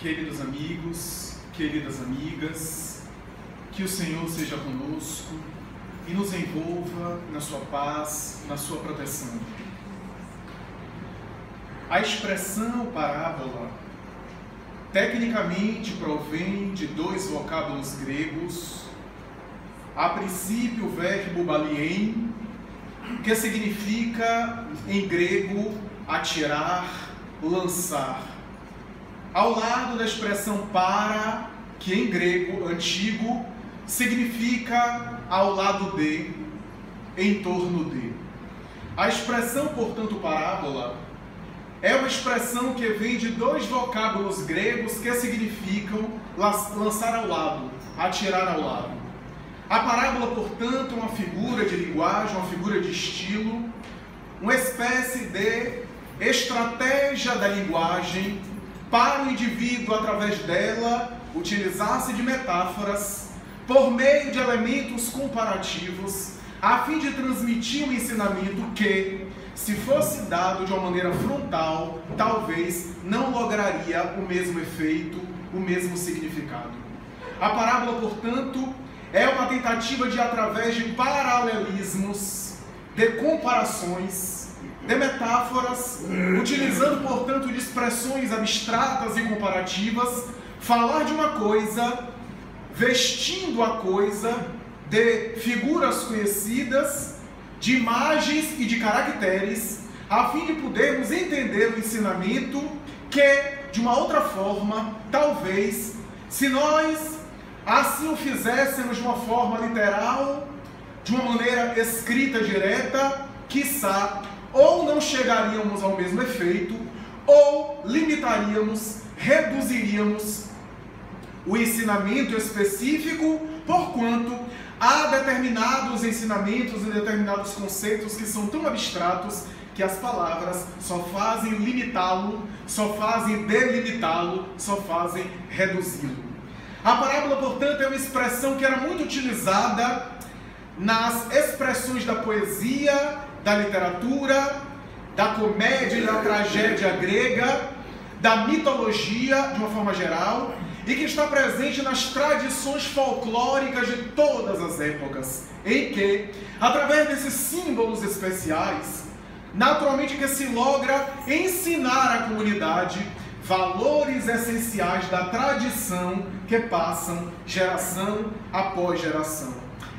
Queridos amigos, queridas amigas, que o Senhor seja conosco e nos envolva na sua paz, na sua proteção. A expressão parábola, tecnicamente, provém de dois vocábulos gregos. A princípio, o verbo balien, que significa, em grego, atirar, lançar. Ao lado da expressão para, que em grego antigo significa ao lado de, em torno de. A expressão, portanto, parábola, é uma expressão que vem de dois vocábulos gregos que significam lançar ao lado, atirar ao lado. A parábola, portanto, é uma figura de linguagem, uma figura de estilo, uma espécie de estratégia da linguagem para o indivíduo, através dela, utilizar-se de metáforas por meio de elementos comparativos, a fim de transmitir um ensinamento que, se fosse dado de uma maneira frontal, talvez não lograria o mesmo efeito, o mesmo significado. A parábola, portanto, é uma tentativa de, através de paralelismos, de comparações, de metáforas, utilizando, portanto, de expressões abstratas e comparativas, falar de uma coisa, vestindo a coisa de figuras conhecidas, de imagens e de caracteres, a fim de podermos entender o ensinamento que, de uma outra forma, talvez, se nós assim o fizéssemos de uma forma literal, de uma maneira escrita direta, quiçá, ou não chegaríamos ao mesmo efeito, ou limitaríamos, reduziríamos o ensinamento específico, porquanto há determinados ensinamentos e determinados conceitos que são tão abstratos que as palavras só fazem limitá-lo, só fazem delimitá-lo, só fazem reduzi-lo. A parábola, portanto, é uma expressão que era muito utilizada nas expressões da poesia, da literatura, da comédia e da tragédia grega, da mitologia, de uma forma geral, e que está presente nas tradições folclóricas de todas as épocas, em que, através desses símbolos especiais, naturalmente que se logra ensinar à comunidade valores essenciais da tradição que passam geração após geração.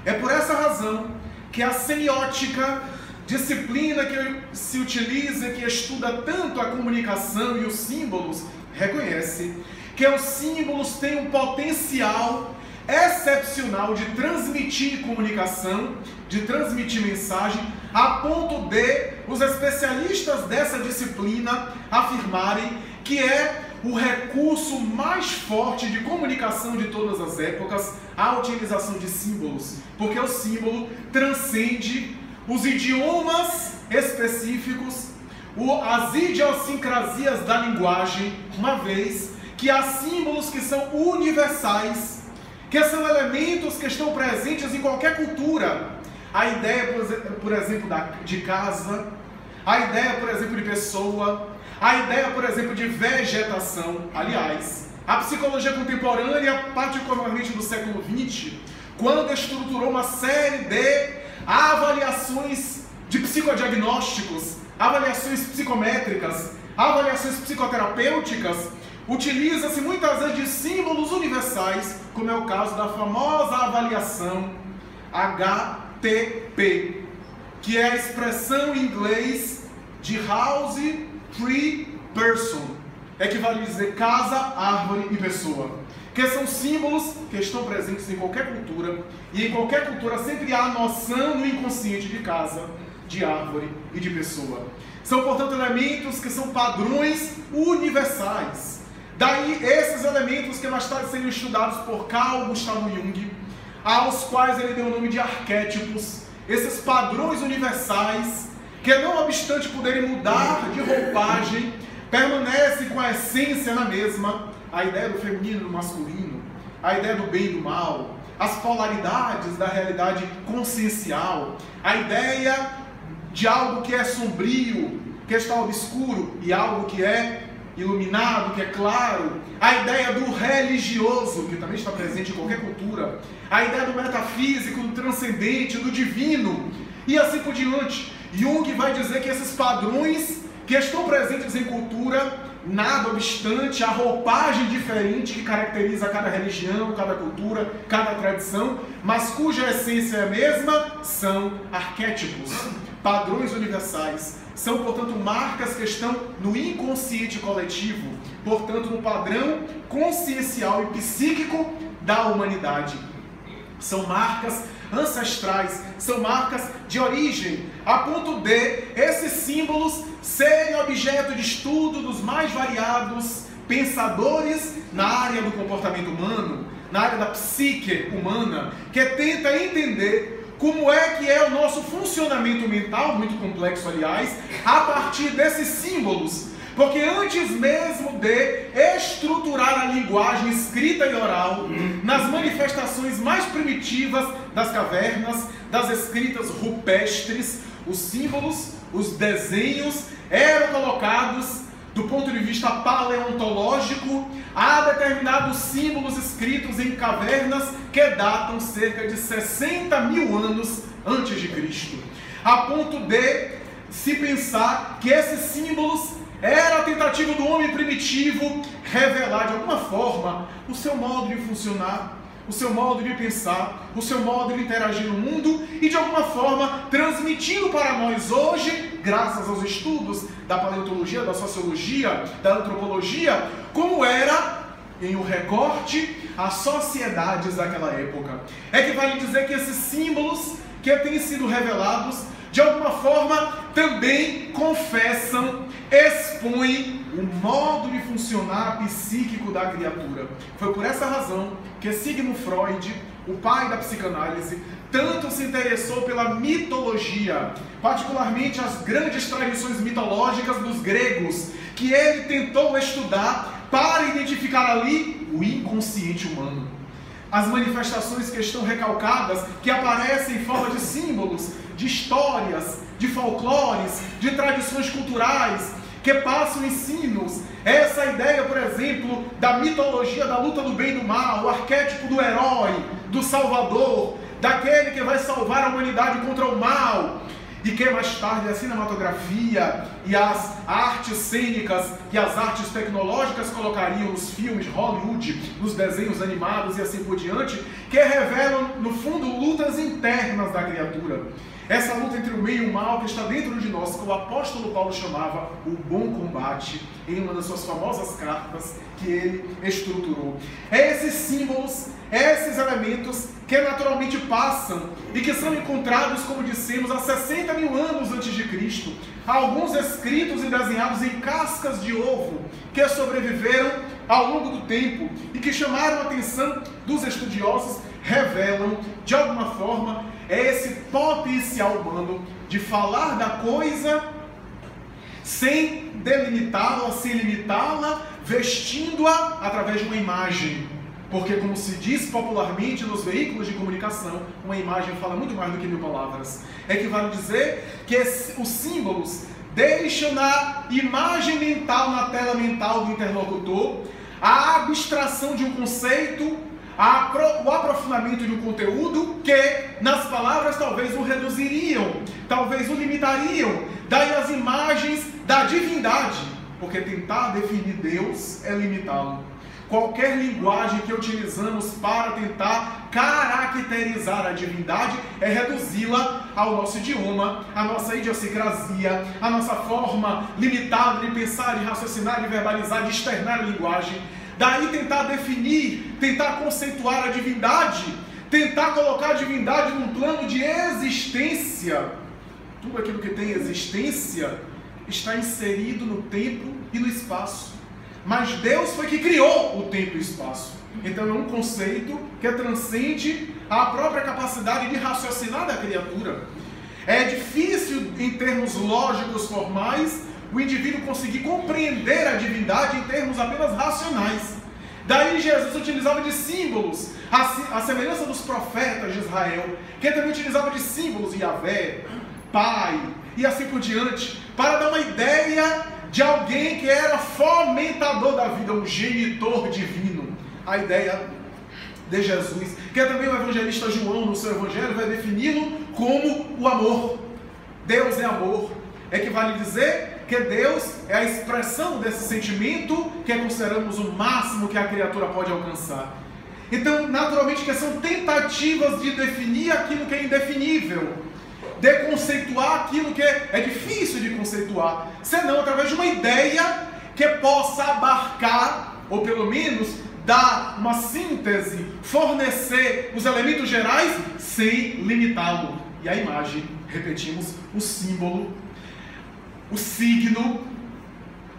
É por essa razão que a semiótica, disciplina que se utiliza, que estuda tanto a comunicação e os símbolos, reconhece que os símbolos têm um potencial excepcional de transmitir comunicação, de transmitir mensagem, a ponto de os especialistas dessa disciplina afirmarem que é o recurso mais forte de comunicação de todas as épocas, a utilização de símbolos, porque o símbolo transcende os idiomas específicos, as idiosincrasias da linguagem, uma vez que há símbolos que são universais, que são elementos que estão presentes em qualquer cultura. A ideia, por exemplo, de casa, a ideia, por exemplo, de pessoa, a ideia, por exemplo, de vegetação. Aliás, a psicologia contemporânea, particularmente do século XX, quando estruturou uma série de avaliações de psicodiagnósticos, avaliações psicométricas, avaliações psicoterapêuticas, utiliza-se muitas vezes de símbolos universais, como é o caso da famosa avaliação HTP, que é a expressão em inglês de House, Tree, Person, equivale a dizer casa, árvore e pessoa, que são símbolos que estão presentes em qualquer cultura, e em qualquer cultura sempre há a noção no inconsciente de casa, de árvore e de pessoa. São, portanto, elementos que são padrões universais. Daí esses elementos que mais tarde seriam estudados por Carl Gustav Jung, aos quais ele deu o nome de arquétipos, esses padrões universais, que não obstante poderem mudar de roupagem, permanecem com a essência na mesma, a ideia do feminino e do masculino, a ideia do bem e do mal, as polaridades da realidade consciencial, a ideia de algo que é sombrio, que está obscuro, e algo que é iluminado, que é claro, a ideia do religioso, que também está presente em qualquer cultura, a ideia do metafísico, do transcendente, do divino, e assim por diante. Jung vai dizer que esses padrões que estão presentes em cultura, nada obstante a roupagem diferente que caracteriza cada religião, cada cultura, cada tradição, mas cuja essência é a mesma, são arquétipos, padrões universais. São, portanto, marcas que estão no inconsciente coletivo, portanto, no padrão consciencial e psíquico da humanidade. São marcas ancestrais, são marcas de origem, a ponto de esses símbolos serem objeto de estudo dos mais variados pensadores na área do comportamento humano, na área da psique humana, que tenta entender como é que é o nosso funcionamento mental, muito complexo, aliás, a partir desses símbolos. Porque antes mesmo de estruturar a linguagem escrita e oral, nas manifestações mais primitivas das cavernas, das escritas rupestres, os símbolos, os desenhos eram colocados do ponto de vista paleontológico a determinados símbolos escritos em cavernas que datam cerca de 60 mil anos antes de Cristo. A ponto de se pensar que esses símbolos era a tentativa do homem primitivo revelar de alguma forma o seu modo de funcionar, o seu modo de pensar, o seu modo de interagir no mundo e de alguma forma transmitindo para nós hoje, graças aos estudos da paleontologia, da sociologia, da antropologia, como era em um recorte as sociedades daquela época. É que vale dizer que esses símbolos que têm sido revelados de alguma forma também confessam, expõem o modo de funcionar psíquico da criatura. Foi por essa razão que Sigmund Freud, o pai da psicanálise, tanto se interessou pela mitologia, particularmente as grandes tradições mitológicas dos gregos, que ele tentou estudar para identificar ali o inconsciente humano. As manifestações que estão recalcadas, que aparecem em forma de símbolos, de histórias, de folclores, de tradições culturais, que passam ensinos. Essa ideia, por exemplo, da mitologia da luta do bem e do mal, o arquétipo do herói, do salvador, daquele que vai salvar a humanidade contra o mal, e que mais tarde a cinematografia e as artes cênicas e as artes tecnológicas colocariam nos filmes Hollywood, nos desenhos animados e assim por diante, que revelam, no fundo, lutas internas da criatura. Essa luta entre o bem e o mal que está dentro de nós, que o apóstolo Paulo chamava o bom combate, em uma das suas famosas cartas que ele estruturou. Esses símbolos, esses elementos que naturalmente passam e que são encontrados, como dissemos, há 60 mil anos antes de Cristo, alguns escritos e desenhados em cascas de ovo que sobreviveram ao longo do tempo e que chamaram a atenção dos estudiosos, revelam, de alguma forma, esse potencial humano de falar da coisa sem delimitá-la, sem limitá-la, vestindo-a através de uma imagem. Porque, como se diz popularmente nos veículos de comunicação, uma imagem fala muito mais do que 1000 palavras. É que vale dizer que os símbolos deixam na imagem mental, na tela mental do interlocutor, a abstração de um conceito, o aprofundamento de um conteúdo que, nas palavras, talvez o reduziriam, talvez o limitariam. Daí as imagens da divindade, porque tentar definir Deus é limitá-lo. Qualquer linguagem que utilizamos para tentar caracterizar a divindade é reduzi-la ao nosso idioma, à nossa idiosincrasia, à nossa forma limitada de pensar, de raciocinar, de verbalizar, de externar a linguagem. Daí tentar definir, tentar conceituar a divindade, tentar colocar a divindade num plano de existência. Tudo aquilo que tem existência está inserido no tempo e no espaço. Mas Deus foi que criou o tempo e o espaço. Então é um conceito que transcende a própria capacidade de raciocinar da criatura. É difícil, em termos lógicos formais, o indivíduo conseguir compreender a divindade em termos apenas racionais. Daí Jesus utilizava de símbolos, a semelhança dos profetas de Israel, que também utilizava de símbolos, Yahvé, Pai, e assim por diante, para dar uma ideia de alguém que era fomentador da vida, um genitor divino. A ideia de Jesus, que é também o evangelista João, no seu evangelho, vai defini-lo como o amor. Deus é amor. Equivale dizer que Deus é a expressão desse sentimento que consideramos o máximo que a criatura pode alcançar. Então, naturalmente, que são tentativas de definir aquilo que é indefinível, de conceituar aquilo que é difícil de conceituar, senão através de uma ideia que possa abarcar, ou pelo menos dar uma síntese, fornecer os elementos gerais sem limitá-lo. E a imagem, repetimos, o símbolo, o signo,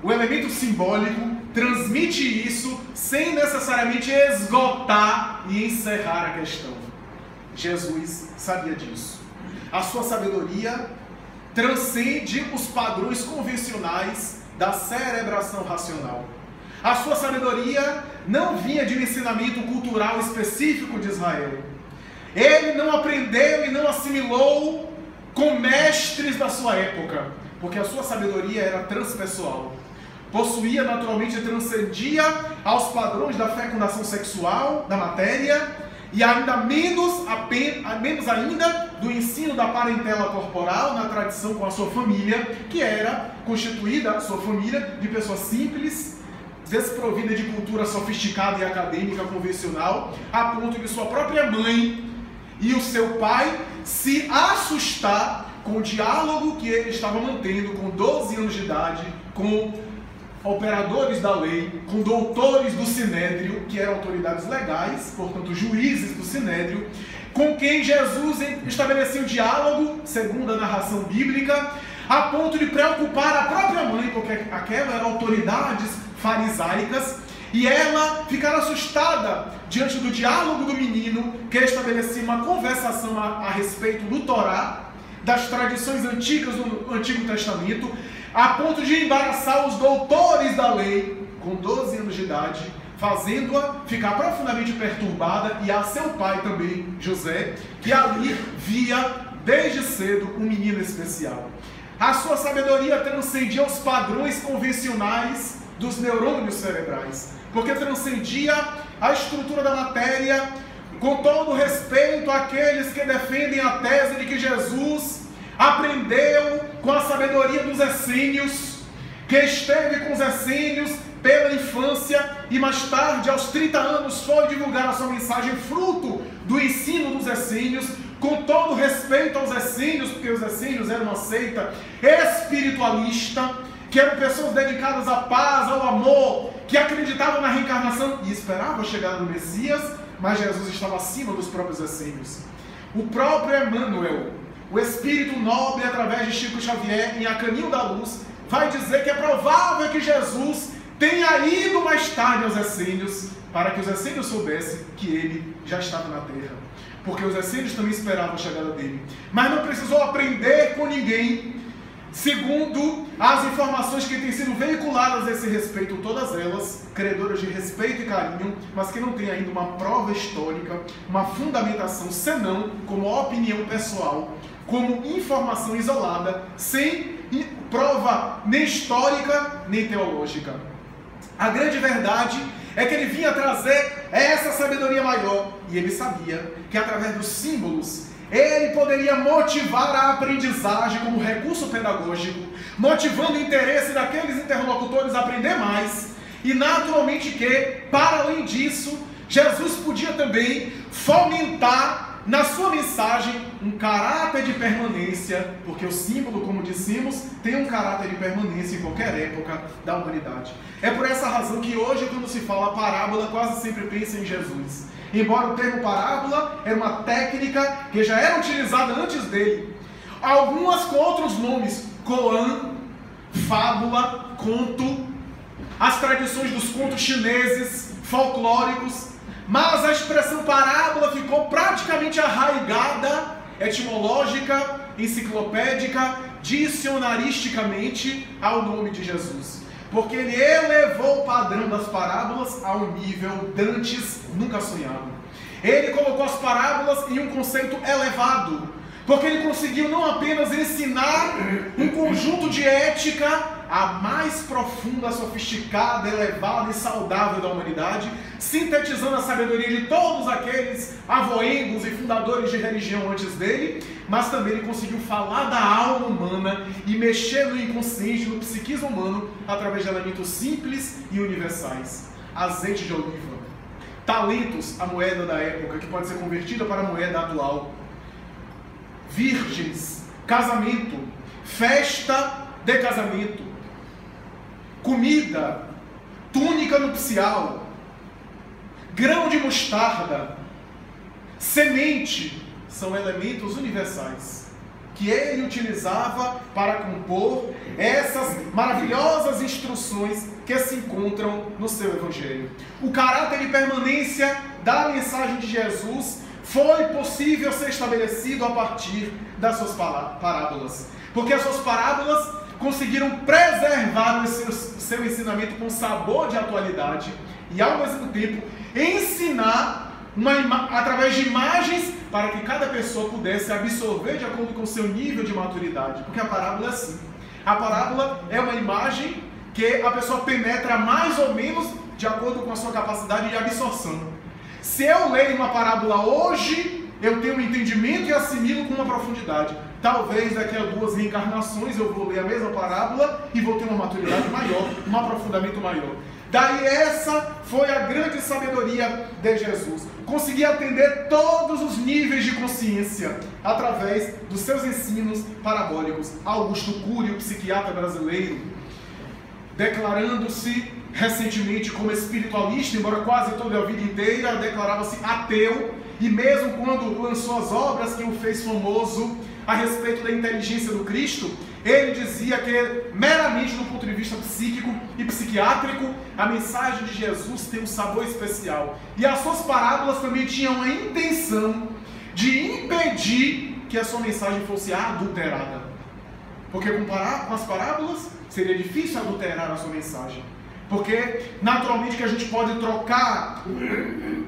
o elemento simbólico transmite isso sem necessariamente esgotar e encerrar a questão. Jesus sabia disso. A sua sabedoria transcende os padrões convencionais da cerebração racional. A sua sabedoria não vinha de um ensinamento cultural específico de Israel. Ele não aprendeu e não assimilou com mestres da sua época, porque a sua sabedoria era transpessoal. Possuía, naturalmente, transcendia aos padrões da fecundação sexual, da matéria, e ainda menos ainda do ensino da parentela corporal na tradição com a sua família, que era constituída, a sua família, de pessoas simples, desprovida de cultura sofisticada e acadêmica convencional, a ponto de sua própria mãe e o seu pai se assustar com o diálogo que ele estava mantendo com 12 anos de idade, com operadores da lei, com doutores do Sinédrio, que eram autoridades legais, portanto juízes do Sinédrio, com quem Jesus estabeleceu um diálogo, segundo a narração bíblica, a ponto de preocupar a própria mãe, porque aquelas eram autoridades farisaicas, e ela ficar assustada diante do diálogo do menino, que estabelecia uma conversação a respeito do Torá, das tradições antigas do Antigo Testamento, a ponto de embaraçar os doutores da lei, com 12 anos de idade, fazendo-a ficar profundamente perturbada, e a seu pai também, José, que ali via desde cedo um menino especial. A sua sabedoria transcendia os padrões convencionais dos neurônios cerebrais, porque transcendia a estrutura da matéria, com todo respeito àqueles que defendem a tese de que Jesus aprendeu com a sabedoria dos essênios, que esteve com os essênios pela infância e mais tarde, aos 30 anos, foi divulgar a sua mensagem fruto do ensino dos essênios, com todo respeito aos essênios, porque os essênios eram uma seita espiritualista, que eram pessoas dedicadas à paz, ao amor, que acreditavam na reencarnação e esperavam a chegada do Messias, mas Jesus estava acima dos próprios essênios. O próprio Emmanuel, o espírito nobre, através de Chico Xavier, em A Caminho da Luz, vai dizer que é provável que Jesus tenha ido mais tarde aos essênios, para que os essênios soubessem que ele já estava na Terra. Porque os essênios também esperavam a chegada dele. Mas não precisou aprender com ninguém, segundo as informações que têm sido veiculadas a esse respeito, todas elas credoras de respeito e carinho, mas que não têm ainda uma prova histórica, uma fundamentação, senão como opinião pessoal, como informação isolada, sem prova nem histórica nem teológica. A grande verdade é que ele vinha trazer essa sabedoria maior, e ele sabia que através dos símbolos ele poderia motivar a aprendizagem como recurso pedagógico, motivando o interesse daqueles interlocutores a aprender mais, e naturalmente que, para além disso, Jesus podia também fomentar na sua mensagem um caráter de permanência, porque o símbolo, como dissemos, tem um caráter de permanência em qualquer época da humanidade. É por essa razão que hoje, quando se fala parábola, quase sempre pensa em Jesus. Embora o termo parábola era uma técnica que já era utilizada antes dele. Algumas com outros nomes, koan, fábula, conto, as tradições dos contos chineses, folclóricos, mas a expressão parábola ficou praticamente arraigada, etimológica, enciclopédica, dicionaristicamente ao nome de Jesus. Porque ele elevou o padrão das parábolas a um nível dantes nunca sonhado. Ele colocou as parábolas em um conceito elevado, porque ele conseguiu não apenas ensinar um conjunto de ética a mais profunda, sofisticada, elevada e saudável da humanidade, sintetizando a sabedoria de todos aqueles avoengos e fundadores de religião antes dele, mas também ele conseguiu falar da alma humana e mexer no inconsciente, no psiquismo humano, através de elementos simples e universais. Azeite de oliva, talentos, a moeda da época, que pode ser convertida para a moeda atual, virgens, casamento, festa de casamento, comida, túnica nupcial, grão de mostarda, semente, são elementos universais que ele utilizava para compor essas maravilhosas instruções que se encontram no seu Evangelho. O caráter e permanência da mensagem de Jesus foi possível ser estabelecido a partir das suas parábolas, porque as suas parábolas conseguiram preservar o seu ensinamento com sabor de atualidade e, ao mesmo tempo, ensinar através de imagens para que cada pessoa pudesse absorver de acordo com o seu nível de maturidade. Porque a parábola é assim. A parábola é uma imagem que a pessoa penetra mais ou menos de acordo com a sua capacidade de absorção. Se eu leio uma parábola hoje, eu tenho um entendimento e assimilo com uma profundidade. Talvez daqui a 2 reencarnações eu vou ler a mesma parábola e vou ter uma maturidade maior, um aprofundamento maior. Daí essa foi a grande sabedoria de Jesus. Conseguir atender todos os níveis de consciência através dos seus ensinos parabólicos. Augusto Cury, o psiquiatra brasileiro, declarando-se recentemente como espiritualista, embora quase toda a vida inteira declarava-se ateu, e mesmo quando lançou as obras que o fez famoso a respeito da inteligência do Cristo, ele dizia que, meramente do ponto de vista psíquico e psiquiátrico, a mensagem de Jesus tem um sabor especial. E as suas parábolas também tinham a intenção de impedir que a sua mensagem fosse adulterada. Porque com as parábolas seria difícil adulterar a sua mensagem. Porque, naturalmente, que a gente pode trocar,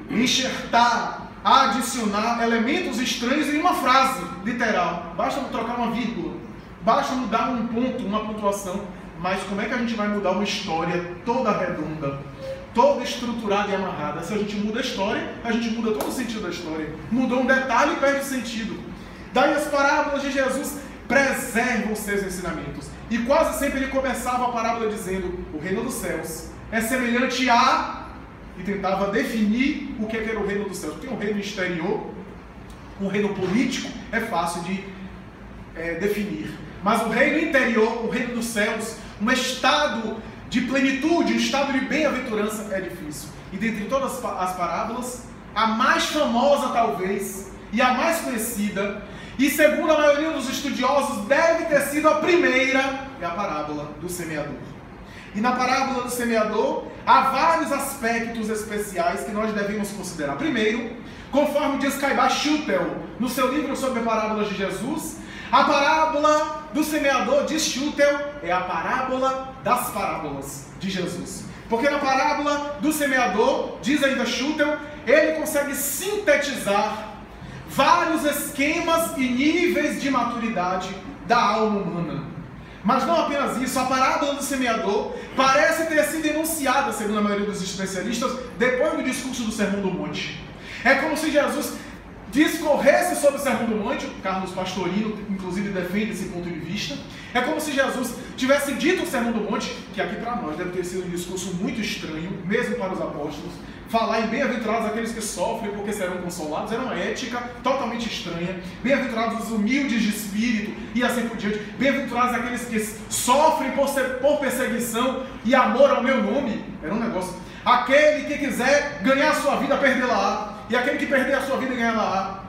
enxertar, adicionar elementos estranhos em uma frase literal. Basta trocar uma vírgula. Basta mudar um ponto, uma pontuação, mas como é que a gente vai mudar uma história toda redonda, toda estruturada e amarrada? Se a gente muda a história, a gente muda todo o sentido da história. Mudou um detalhe e perde o sentido. Daí as parábolas de Jesus preservam os seus ensinamentos. E quase sempre ele começava a parábola dizendo: o reino dos céus é semelhante a... e tentava definir o que era o reino dos céus. Porque um reino exterior, um reino político, é fácil de definir. Mas o reino interior, o reino dos céus, um estado de plenitude, um estado de bem-aventurança é difícil. E dentre todas as parábolas, a mais famosa talvez, e a mais conhecida, e segundo a maioria dos estudiosos, deve ter sido a primeira, é a parábola do semeador. E na parábola do semeador, há vários aspectos especiais que nós devemos considerar. Primeiro, conforme diz Caibar Schutel, no seu livro sobre parábolas de Jesus, a parábola do semeador, diz Schutel, é a parábola das parábolas de Jesus. Porque na parábola do semeador, diz ainda Schutel, ele consegue sintetizar vários esquemas e níveis de maturidade da alma humana. Mas não apenas isso, a parábola do semeador parece ter sido enunciada, segundo a maioria dos especialistas, depois do discurso do Sermão do Monte. É como se Jesus discorresse sobre o Sermão do Monte. Carlos Pastorino, inclusive, defende esse ponto de vista. É como se Jesus tivesse dito o Sermão do Monte, que aqui para nós deve ter sido um discurso muito estranho, mesmo para os apóstolos. Falar em bem-aventurados aqueles que sofrem porque serão consolados era uma ética totalmente estranha. Bem-aventurados os humildes de espírito e assim por diante. Bem-aventurados aqueles que sofrem por perseguição e amor ao meu nome. Era um negócio. Aquele que quiser ganhar a sua vida, perdê-la. E aquele que perder a sua vida, ganhá-la.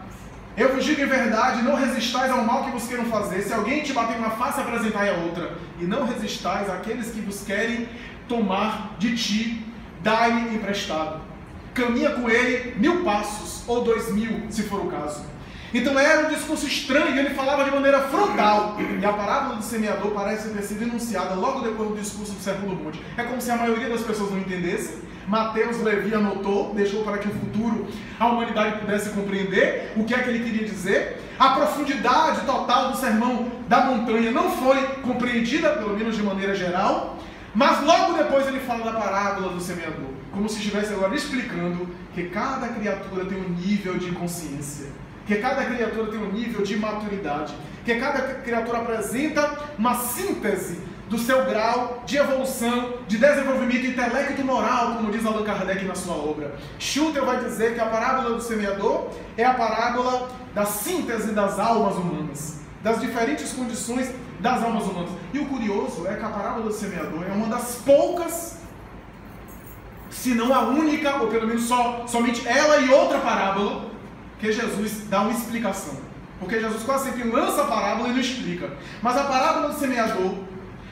Eu vos digo em verdade, não resistais ao mal que vos queiram fazer. Se alguém te bater uma face, apresentai a outra. E não resistais àqueles que vos querem tomar de ti, dai-lhe emprestado. Caminha com ele 1000 passos, ou 2000, se for o caso. Então era um discurso estranho, ele falava de maneira frontal. E a parábola do semeador parece ter sido enunciada logo depois do discurso do Sermão do Monte. É como se a maioria das pessoas não entendesse, Mateus, Levi anotou, deixou para que no futuro a humanidade pudesse compreender o que é que ele queria dizer. A profundidade total do sermão da montanha não foi compreendida, pelo menos de maneira geral, mas logo depois ele fala da parábola do semeador, como se estivesse agora explicando que cada criatura tem um nível de consciência, que cada criatura tem um nível de maturidade, que cada criatura apresenta uma síntese do seu grau de evolução, de desenvolvimento intelecto-moral, como diz Allan Kardec na sua obra. Schutter vai dizer que a parábola do semeador é a parábola da síntese das almas humanas, das diferentes condições das almas humanas. E o curioso é que a parábola do semeador é uma das poucas, se não a única, ou pelo menos somente ela e outra parábola, que Jesus dá uma explicação. Porque Jesus quase sempre lança a parábola e não explica. Mas a parábola do semeador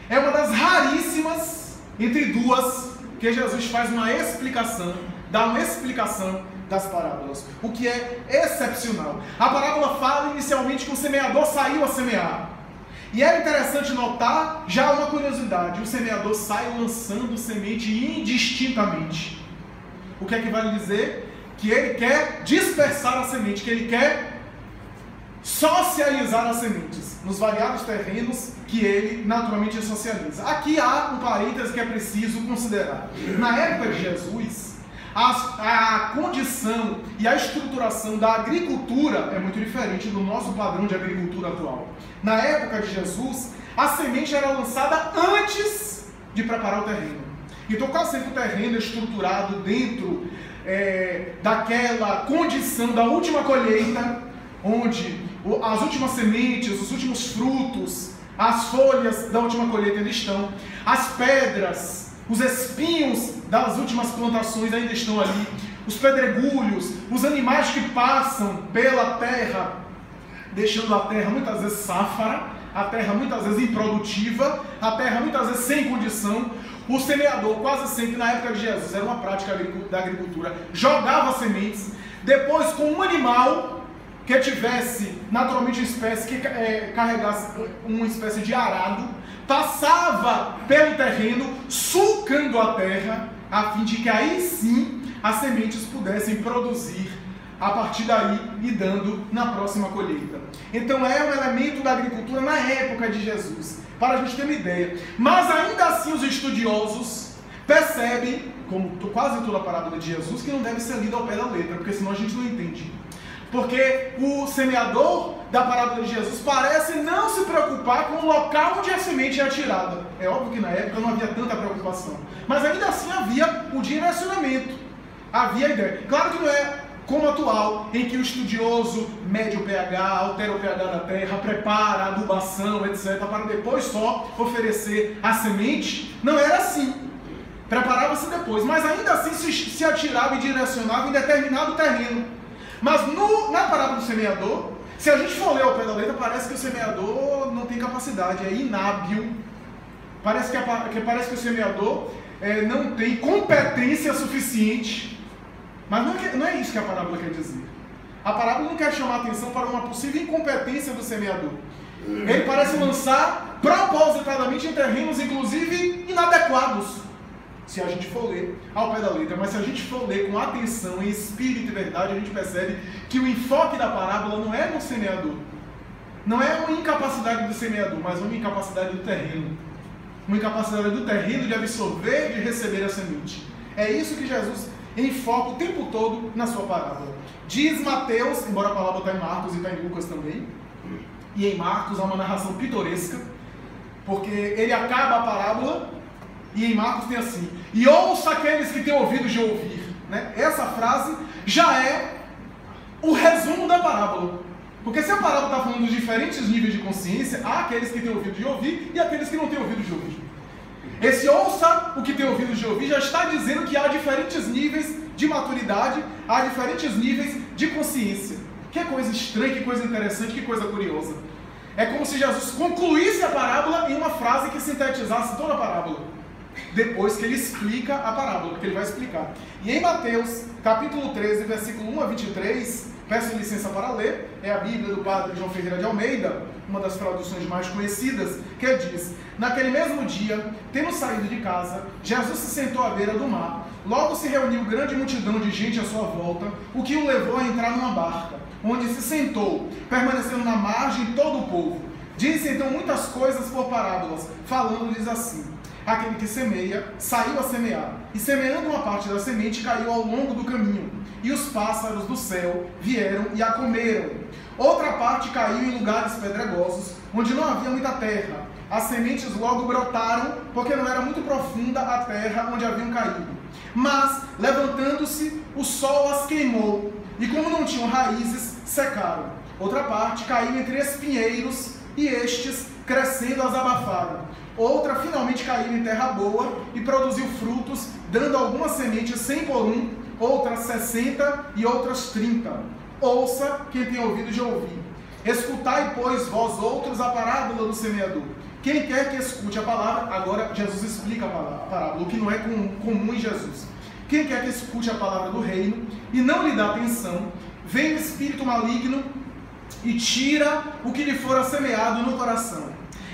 é uma das raríssimas, entre duas, que Jesus faz uma explicação, dá uma explicação das parábolas, o que é excepcional. A parábola fala inicialmente que o semeador saiu a semear. E é interessante notar, já uma curiosidade, o semeador sai lançando semente indistintamente. O que é que vai dizer? Que ele quer dispersar a semente, que ele quer socializar as sementes nos variados terrenos que ele naturalmente socializa. Aqui há um parêntese que é preciso considerar. Na época de Jesus, a condição e a estruturação da agricultura é muito diferente do nosso padrão de agricultura atual. Na época de Jesus, a semente era lançada antes de preparar o terreno. Então quase sempre o terreno é estruturado dentro daquela condição da última colheita, onde as últimas sementes, os últimos frutos, as folhas da última colheita ainda estão, as pedras, os espinhos das últimas plantações ainda estão ali, os pedregulhos, os animais que passam pela terra, deixando a terra muitas vezes sáfara, a terra muitas vezes improdutiva, a terra muitas vezes sem condição. O semeador, quase sempre na época de Jesus, era uma prática da agricultura, jogava sementes, depois com um animal que tivesse naturalmente uma espécie que carregasse uma espécie de arado, passava pelo terreno, sulcando a terra, a fim de que aí sim as sementes pudessem produzir a partir daí e dando na próxima colheita. Então é um elemento da agricultura na época de Jesus, para a gente ter uma ideia. Mas ainda assim os estudiosos percebem, como quase toda a parábola de Jesus, que não deve ser lida ao pé da letra, porque senão a gente não entende. Porque o semeador da parábola de Jesus parece não se preocupar com o local onde a semente é atirada. É óbvio que na época não havia tanta preocupação, mas ainda assim havia o direcionamento, havia a ideia. Claro que não é como atual, em que o estudioso mede o pH, altera o pH da terra, prepara a adubação, etc., para depois só oferecer a semente. Não era assim. Preparava-se depois, mas ainda assim se atirava e direcionava em determinado terreno. Mas na parábola do semeador, se a gente for ler ao pé da letra, parece que o semeador não tem capacidade, é inábil. Parece que o semeador não tem competência suficiente. Mas não é isso que a parábola quer dizer. A parábola não quer chamar atenção para uma possível incompetência do semeador. Ele parece lançar propositadamente em terrenos, inclusive, inadequados, se a gente for ler ao pé da letra. Mas se a gente for ler com atenção, em espírito e verdade, a gente percebe que o enfoque da parábola não é no semeador. Não é uma incapacidade do semeador, mas uma incapacidade do terreno. Uma incapacidade do terreno de absorver, de receber a semente. É isso que Jesus enfoca o tempo todo na sua parábola. Diz Mateus, embora a palavra está em Marcos e está em Lucas também, e em Marcos há uma narração pitoresca, porque ele acaba a parábola e em Marcos tem assim: e ouça aqueles que têm ouvido de ouvir. Né? Essa frase já é o resumo da parábola. Porque se a parábola está falando de diferentes níveis de consciência, há aqueles que têm ouvido de ouvir e aqueles que não têm ouvido de ouvir. Esse ouça o que tem ouvido de ouvir já está dizendo que há diferentes níveis de maturidade, há diferentes níveis de consciência. Que coisa estranha, que coisa interessante, que coisa curiosa. É como se Jesus concluísse a parábola em uma frase que sintetizasse toda a parábola. depois que ele explica a parábola, porque ele vai explicar. E em Mateus, capítulo 13, versículo 1 a 23, peço licença para ler, é a Bíblia do padre João Ferreira de Almeida, uma das traduções mais conhecidas, que diz: naquele mesmo dia, tendo saído de casa, Jesus se sentou à beira do mar. Logo se reuniu grande multidão de gente à sua volta, o que o levou a entrar numa barca, onde se sentou, permanecendo na margem todo o povo. Disse então muitas coisas por parábolas, falando-lhes assim: aquele que semeia, saiu a semear, e semeando uma parte da semente, caiu ao longo do caminho, e os pássaros do céu vieram e a comeram. Outra parte caiu em lugares pedregosos, onde não havia muita terra. As sementes logo brotaram, porque não era muito profunda a terra onde haviam caído. Mas, levantando-se, o sol as queimou, e como não tinham raízes, secaram. Outra parte caiu entre espinheiros, e estes, crescendo, as abafaram. Outra finalmente caiu em terra boa e produziu frutos, dando algumas sementes 100 por 1, outras 60 e outras 30. Ouça quem tem ouvido de ouvir. Escutai, pois, vós outros a parábola do semeador. Quem quer que escute a palavra, agora Jesus explica a parábola, o que não é comum em Jesus. Quem quer que escute a palavra do reino e não lhe dá atenção, vem o espírito maligno e tira o que lhe fora semeado no coração.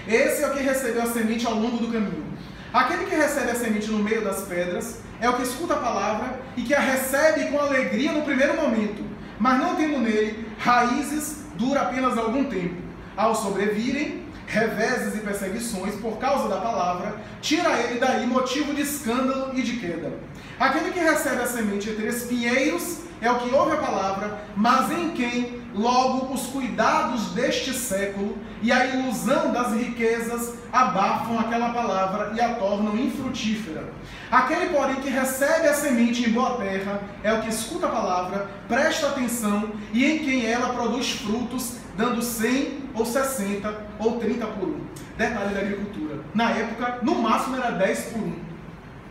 Esse é o que recebeu a semente ao longo do caminho. Aquele que recebe a semente no meio das pedras é o que escuta a palavra e que a recebe com alegria no primeiro momento, mas não tendo nele raízes, dura apenas algum tempo. Ao sobrevirem reveses e perseguições por causa da palavra, tira ele daí motivo de escândalo e de queda. Aquele que recebe a semente entre espinheiros é o que ouve a palavra, mas em quem logo os cuidados deste século e a ilusão das riquezas abafam aquela palavra e a tornam infrutífera. Aquele, porém, que recebe a semente em boa terra é o que escuta a palavra, presta atenção e em quem ela produz frutos, dando 100 ou 60 ou 30 por 1. Detalhe da agricultura. Na época, no máximo era 10 por 1.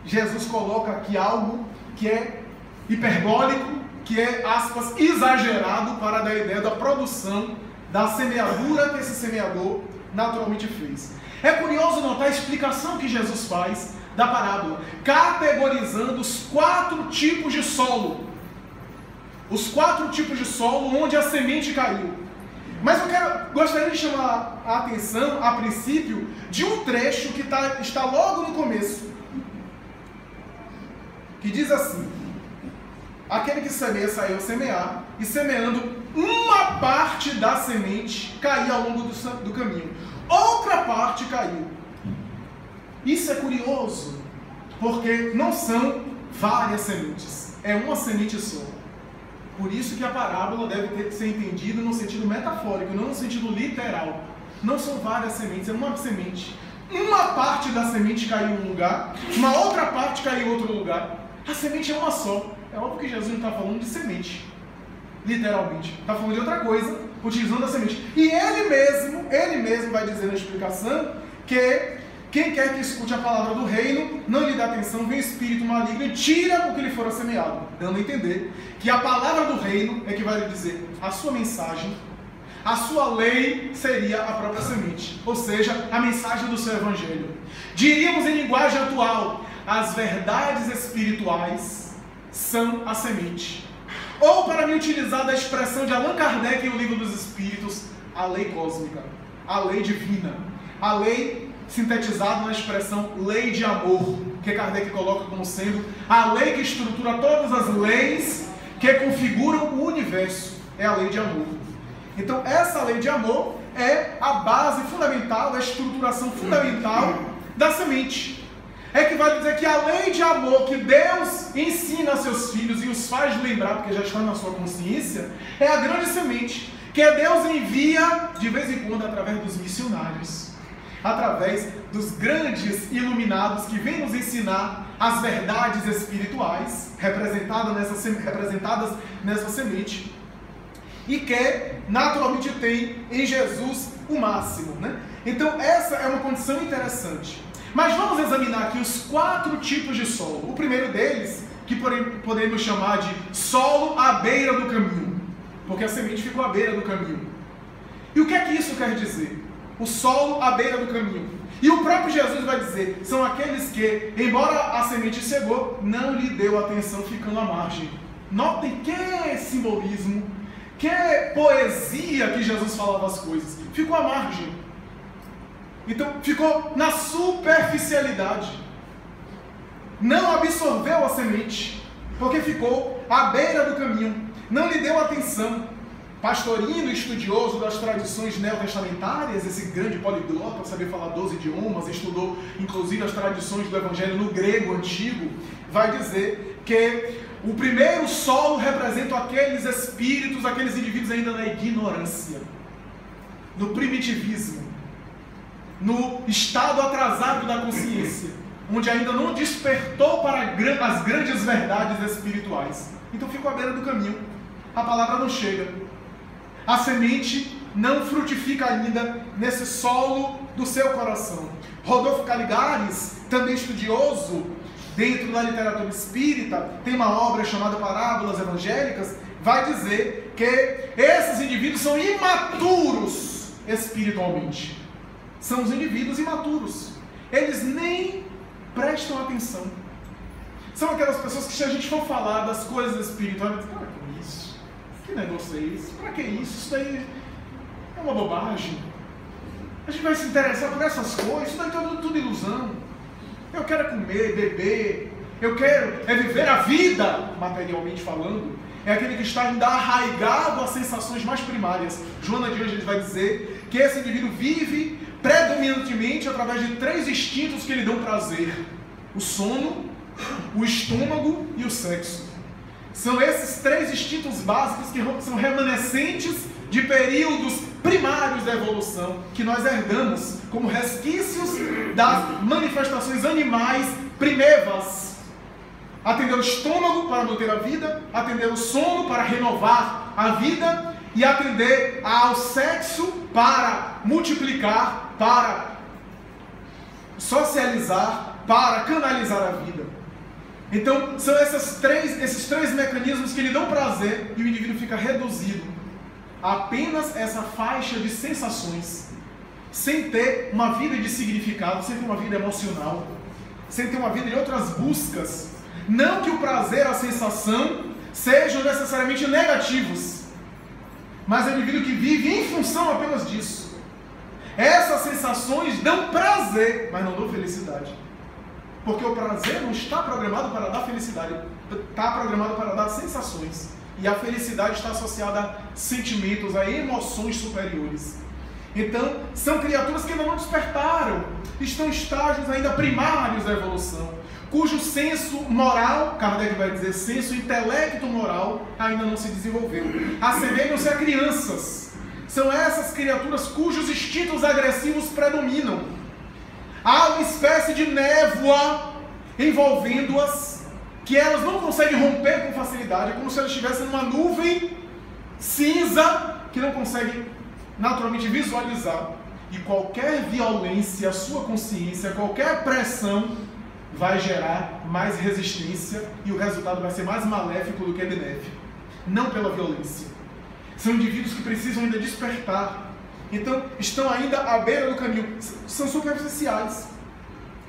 Jesus coloca aqui algo que é hiperbólico, que é, aspas, exagerado para dar a ideia da produção, da semeadura que esse semeador naturalmente fez. É curioso notar a explicação que Jesus faz da parábola, categorizando os 4 tipos de solo. Os 4 tipos de solo onde a semente caiu. Mas gostaria de chamar a atenção, a princípio, de um trecho que está logo no começo, que diz assim: aquele que semeia saiu a semear, e semeando uma parte da semente caiu ao longo do caminho. Outra parte caiu. Isso é curioso, porque não são várias sementes, é uma semente só. Por isso que a parábola deve ter que ser entendida no sentido metafórico, não no sentido literal. Não são várias sementes, é uma semente. Uma parte da semente caiu em um lugar, uma outra parte caiu em outro lugar. A semente é uma só. É óbvio que Jesus não está falando de semente, literalmente. Está falando de outra coisa, utilizando a semente. E ele mesmo vai dizer na explicação que quem quer que escute a palavra do reino, não lhe dá atenção, vem o espírito maligno e tira o que lhe fora semeado. Dando a entender que a palavra do reino é que vai lhe dizer a sua mensagem, a sua lei seria a própria semente. Ou seja, a mensagem do seu evangelho. Diríamos em linguagem atual, as verdades espirituais são a semente. Ou, para me utilizar da expressão de Allan Kardec em O Livro dos Espíritos, a lei cósmica, a lei divina, a lei sintetizada na expressão lei de amor, que Kardec coloca como sendo a lei que estrutura todas as leis que configuram o universo, é a lei de amor. Então, essa lei de amor é a base fundamental, a estruturação fundamental da semente. É que vai dizer que a lei de amor que Deus ensina a seus filhos e os faz lembrar, porque já está na sua consciência, é a grande semente, que Deus envia de vez em quando através dos missionários, através dos grandes iluminados que vêm nos ensinar as verdades espirituais representadas nessa semente, e que naturalmente tem em Jesus o máximo, né? Então essa é uma condição interessante. Mas vamos examinar aqui os 4 tipos de solo. O primeiro deles, que podemos chamar de solo à beira do caminho, porque a semente ficou à beira do caminho. E o que é que isso quer dizer? O solo à beira do caminho. E o próprio Jesus vai dizer, são aqueles que, embora a semente cegou, não lhe deu atenção, ficando à margem. Notem que simbolismo, que poesia que Jesus falava as coisas. Ficou à margem. Então, ficou na superficialidade. Não absorveu a semente, porque ficou à beira do caminho. Não lhe deu atenção. Pastorino, estudioso das tradições neotestamentárias, esse grande poliglota, sabia falar 12 idiomas, estudou inclusive as tradições do Evangelho no grego antigo, vai dizer que o primeiro solo representa aqueles espíritos, aqueles indivíduos ainda na ignorância, no primitivismo, no estado atrasado da consciência, onde ainda não despertou para as grandes verdades espirituais. Então ficou à beira do caminho. A palavra não chega. A semente não frutifica ainda nesse solo do seu coração. Rodolfo Caligares, também estudioso dentro da literatura espírita, tem uma obra chamada Parábolas Evangélicas, vai dizer que esses indivíduos são imaturos espiritualmente. São os indivíduos imaturos. Eles nem prestam atenção. São aquelas pessoas que, se a gente for falar das coisas espirituais, que negócio é esse? Para que isso? Isso daí é uma bobagem. A gente vai se interessar por essas coisas, isso daí é tudo ilusão. Eu quero comer, beber, eu quero viver a vida, materialmente falando. É aquele que está ainda arraigado às sensações mais primárias. Joana de hoje vai dizer que esse indivíduo vive predominantemente através de 3 instintos que lhe dão prazer: o sono, o estômago e o sexo. São esses 3 instintos básicos que são remanescentes de períodos primários da evolução, que nós herdamos como resquícios das manifestações animais primevas. Atender o estômago para manter a vida, atender o sono para renovar a vida e atender ao sexo para multiplicar, para socializar, para canalizar a vida. Então, são esses três mecanismos que lhe dão prazer e o indivíduo fica reduzido a apenas essa faixa de sensações, sem ter uma vida de significado, sem ter uma vida emocional, sem ter uma vida de outras buscas. Não que o prazer, a sensação, sejam necessariamente negativos, mas é o indivíduo que vive em função apenas disso. Essas sensações dão prazer, mas não dão felicidade. Porque o prazer não está programado para dar felicidade, está programado para dar sensações. E a felicidade está associada a sentimentos, a emoções superiores. Então, são criaturas que ainda não despertaram, estão em estágios ainda primários da evolução, cujo senso moral, Kardec vai dizer, senso intelecto moral, ainda não se desenvolveu. Assemelham-se a crianças. São essas criaturas cujos instintos agressivos predominam. Há uma espécie de névoa envolvendo-as, que elas não conseguem romper com facilidade. É como se elas estivessem numa nuvem cinza que não conseguem naturalmente visualizar. E qualquer violência à sua consciência, qualquer pressão, vai gerar mais resistência e o resultado vai ser mais maléfico do que benéfico. Não pela violência. São indivíduos que precisam ainda despertar. Então, estão ainda à beira do caminho. São superficiais.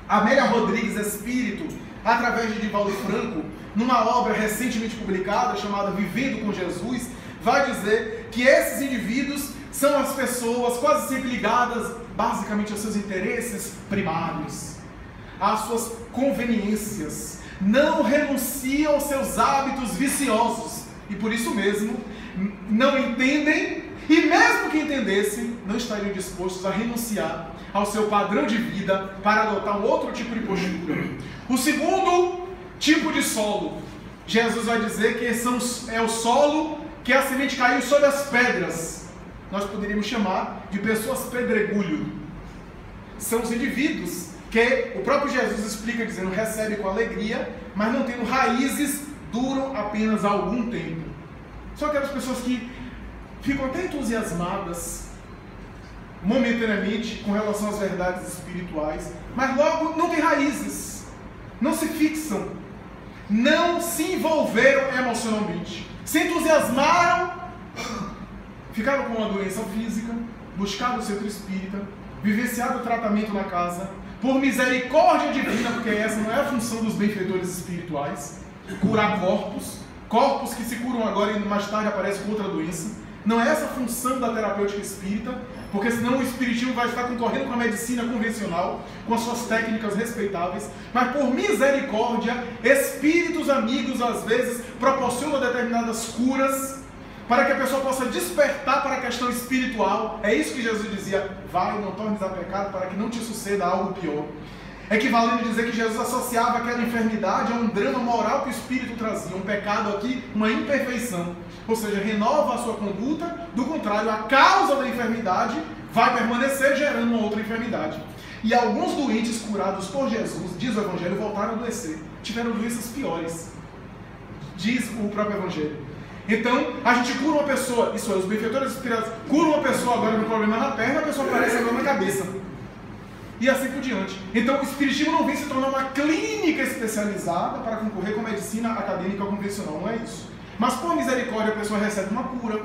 Amélia Rodrigues, espírito, através de Divaldo Franco, numa obra recentemente publicada, chamada Vivendo com Jesus, vai dizer que esses indivíduos são as pessoas quase sempre ligadas, basicamente, aos seus interesses primários, às suas conveniências. Não renunciam aos seus hábitos viciosos. E por isso mesmo, não entendem. E mesmo que entendessem, não estariam dispostos a renunciar ao seu padrão de vida para adotar um outro tipo de postura. O segundo tipo de solo, Jesus vai dizer que é o solo que a semente caiu sobre as pedras. Nós poderíamos chamar de pessoas pedregulho. São os indivíduos que o próprio Jesus explica dizendo, recebe com alegria, mas não tendo raízes, duram apenas algum tempo. São aquelas pessoas que ficam até entusiasmadas momentaneamente com relação às verdades espirituais, mas logo não têm raízes, não se fixam, não se envolveram emocionalmente, se entusiasmaram, ficaram com uma doença física, buscaram o centro espírita, vivenciado o tratamento na casa, por misericórdia divina, porque essa não é a função dos benfeitores espirituais, curar corpos que se curam agora e mais tarde aparecem com outra doença. Não é essa a função da terapêutica espírita, porque senão o espiritismo vai estar concorrendo com a medicina convencional, com as suas técnicas respeitáveis, mas por misericórdia, espíritos amigos às vezes proporcionam determinadas curas, para que a pessoa possa despertar para a questão espiritual. É isso que Jesus dizia: vai, não tornes a pecado, para que não te suceda algo pior. Equivalente a dizer que Jesus associava aquela enfermidade a um drama moral que o espírito trazia, um pecado aqui, uma imperfeição. Ou seja, renova a sua conduta, do contrário, a causa da enfermidade vai permanecer gerando uma outra enfermidade. E alguns doentes curados por Jesus, diz o Evangelho, voltaram a adoecer, tiveram doenças piores, diz o próprio Evangelho. Então, a gente cura uma pessoa, isso é, os benfeitores espirituais curam uma pessoa agora com problema na perna, a pessoa aparece agora na cabeça. E assim por diante. Então, o espiritismo não vem se tornar uma clínica especializada para concorrer com a medicina acadêmica convencional, não é isso. Mas, por misericórdia, a pessoa recebe uma cura.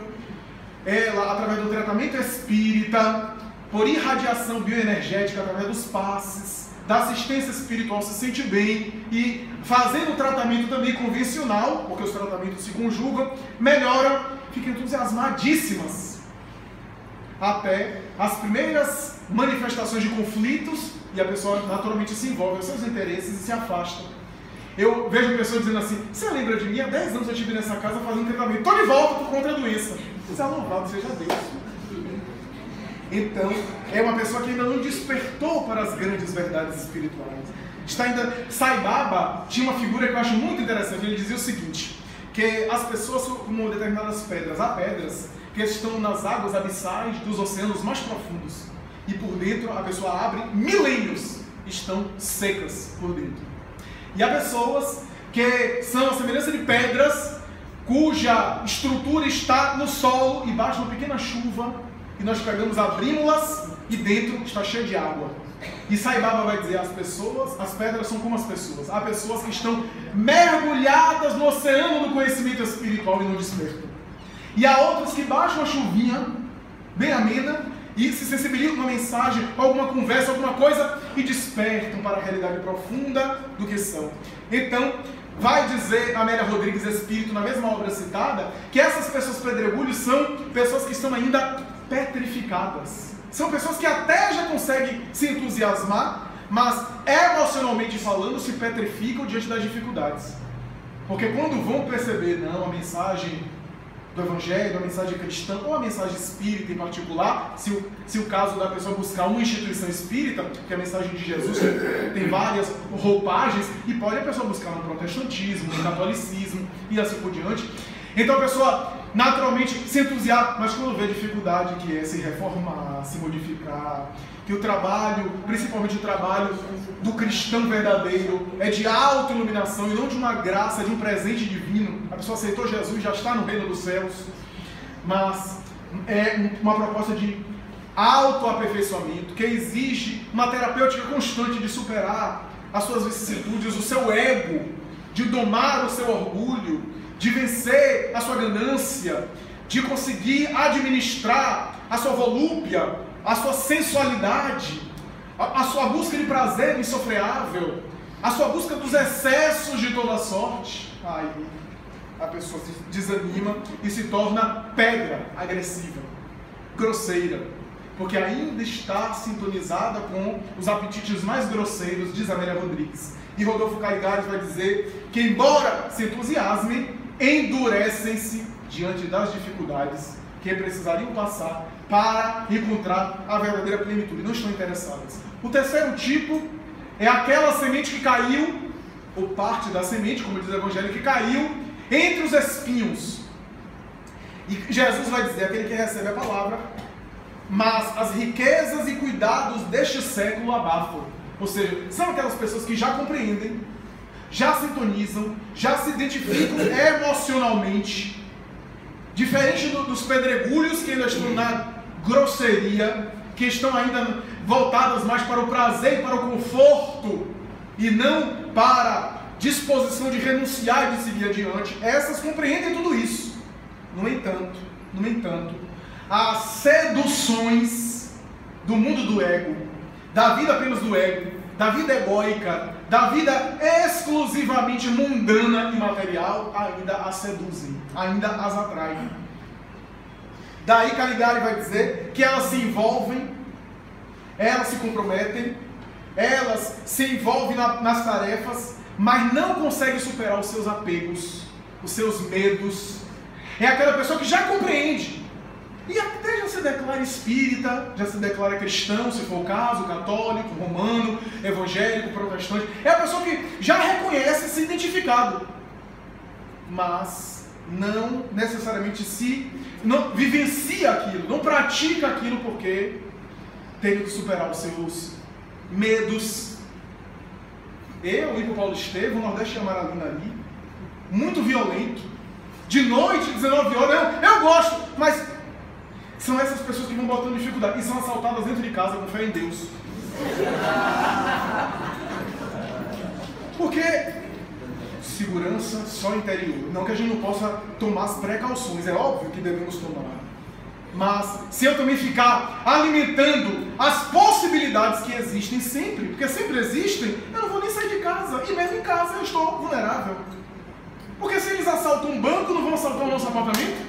Ela, através do tratamento espírita, por irradiação bioenergética, através dos passes, da assistência espiritual, se sente bem, e fazendo o tratamento também convencional, porque os tratamentos se conjugam, melhora, fica entusiasmadíssimas. Até as primeiras manifestações de conflitos, e a pessoa naturalmente se envolve aos seus interesses e se afasta. Eu vejo pessoas dizendo assim: você lembra de mim? Há 10 anos eu estive nessa casa fazendo tratamento, estou de volta por conta da doença. Você é louvado seja Deus. Então, é uma pessoa que ainda não despertou para as grandes verdades espirituais. Sai Baba tinha uma figura que eu acho muito interessante. Ele dizia o seguinte, que as pessoas como determinadas pedras, há pedras que estão nas águas abissais dos oceanos mais profundos, e por dentro a pessoa abre, milênios estão secas por dentro. E há pessoas que são a semelhança de pedras cuja estrutura está no solo e basta uma pequena chuva e nós pegamos, abrimos-las e dentro está cheio de água. E Sai Baba vai dizer: as pedras são como as pessoas. Há pessoas que estão mergulhadas no oceano do conhecimento espiritual e não despertam. E há outras que baixam a chuvinha bem amena e se sensibilizam com uma mensagem, alguma conversa, alguma coisa, e despertam para a realidade profunda do que são. Então, vai dizer Amélia Rodrigues Espírito, na mesma obra citada, que essas pessoas pedregulhos são pessoas que estão ainda petrificadas. São pessoas que até já conseguem se entusiasmar, mas emocionalmente falando se petrificam diante das dificuldades. Porque quando vão perceber, não, a mensagem do Evangelho, a mensagem cristã, ou a mensagem espírita em particular, se o caso da pessoa buscar uma instituição espírita, porque a mensagem de Jesus tem várias roupagens, e pode a pessoa buscar no protestantismo, no catolicismo, e assim por diante. Então a pessoa naturalmente se entusiasma, mas quando vê a dificuldade que é se reformar, se modificar, que o trabalho, principalmente o trabalho do cristão verdadeiro, é de autoiluminação e não de uma graça, de um presente divino. A pessoa aceitou Jesus, já está no reino dos céus, mas é uma proposta de autoaperfeiçoamento, que exige uma terapêutica constante de superar as suas vicissitudes, o seu ego, de domar o seu orgulho, de vencer a sua ganância, de conseguir administrar a sua volúpia, a sua sensualidade, a sua busca de prazer insofreável, a sua busca dos excessos de toda sorte. Aí a pessoa se desanima e se torna pedra agressiva, grosseira, porque ainda está sintonizada com os apetites mais grosseiros, diz Amélia Rodrigues. E Rodolfo Caigares vai dizer que, embora se entusiasmem, endurecem-se diante das dificuldades que precisariam passar para encontrar a verdadeira plenitude. Não estão interessadas. O terceiro tipo é aquela semente que caiu, ou parte da semente, como diz o Evangelho, que caiu entre os espinhos. E Jesus vai dizer, aquele que recebe a palavra, mas as riquezas e cuidados deste século abafam. Ou seja, são aquelas pessoas que já compreendem, já sintonizam, já se identificam emocionalmente, diferente dos pedregulhos que ainda estão na grosseria, que estão ainda voltadas mais para o prazer e para o conforto, e não para disposição de renunciar e de seguir adiante. Essas compreendem tudo isso. No entanto, as seduções do mundo do ego, da vida apenas do ego, da vida egóica, da vida exclusivamente mundana e material, ainda as seduzem, ainda as atraem. Daí Caligari vai dizer que elas se envolvem, elas se comprometem, elas se envolvem nas tarefas, mas não conseguem superar os seus apegos, os seus medos. É aquela pessoa que já compreende, e até já se declara espírita, já se declara cristão, se for o caso, católico, romano, evangélico, protestante. É a pessoa que já reconhece, se identificado, mas não necessariamente não vivencia aquilo, não pratica aquilo porque tem que superar os seus medos. Eu e o Paulo Estevam, o Nordeste de Amaralina ali, muito violento, de noite, 19 horas, eu gosto, mas são essas pessoas que vão botando dificuldade e são assaltadas dentro de casa com fé em Deus. Porque segurança só interior. Não que a gente não possa tomar as precauções, é óbvio que devemos tomar. Mas se eu também ficar alimentando as possibilidades que existem sempre, porque sempre existem, eu não vou nem sair de casa. E mesmo em casa eu estou vulnerável. Porque se eles assaltam um banco, não vão assaltar o nosso apartamento?